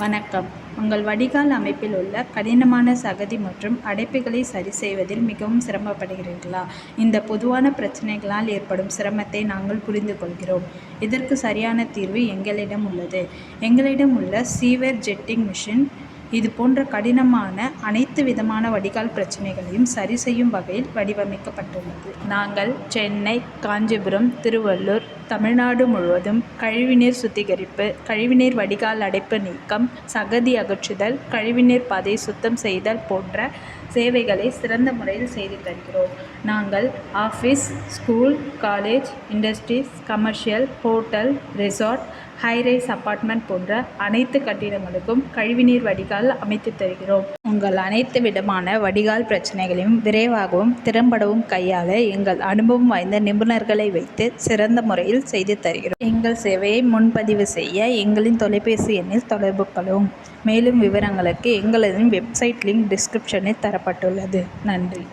வணக்கம். உங்கள் வடிகால் அமைப்பில் உள்ள கடினமான சகதி மற்றும் அடைப்புகளை சரி செய்வதில் மிகவும் சிரமப்படுகிறீர்களா? இந்த பொதுவான பிரச்சனைகளால் ஏற்படும் சிரமத்தை நாங்கள் புரிந்து கொள்கிறோம். இதற்கு சரியான தீர்வு எங்களிடம் உள்ளது. எங்களிடம் உள்ள சீவர் ஜெட்டிங் மிஷின் இது போன்ற கடினமான அனைத்து விதமான வடிகால் பிரச்சனைகளையும் சரி செய்யும் வகையில் வடிவமைக்கப்பட்டுள்ளது. நாங்கள் சென்னை, காஞ்சிபுரம், திருவள்ளூர், தமிழ்நாடு முழுவதும் கழிவுநீர் சுத்திகரிப்பு, கழிவுநீர் வடிகால் அடைப்பு நீக்கம், சகதி அகற்றுதல், கழிவுநீர் பாதை சுத்தம் செய்தல் போன்ற சேவைகளை சிறந்த முறையில் செய்து தருகிறோம். நாங்கள் office, school, college, industries, commercial, hotel, resort, high-rise apartment போன்ற அனைத்து கட்டிடங்களுக்கும் கழிவுநீர் வடிகால் அமைத்து தருகிறோம். உங்கள் அனைத்து விதமான வடிகால் பிரச்சனைகளையும் விரைவாகவும் திறம்படவும் கையாள எங்கள் அனுபவம் வாய்ந்த நிபுணர்களை வைத்து சிறந்த முறையில் செய்து தருகிறோம். எங்கள் சேவையை முன்பதிவு செய்ய எங்களின் தொலைபேசி எண்ணில் தொடர்பு கொள்ளவும். மேலும் விவரங்களுக்கு எங்களது வெப்சைட் லிங்க் டிஸ்கிரிப்ஷனில் தரப்பட்டுள்ளது. நன்றி.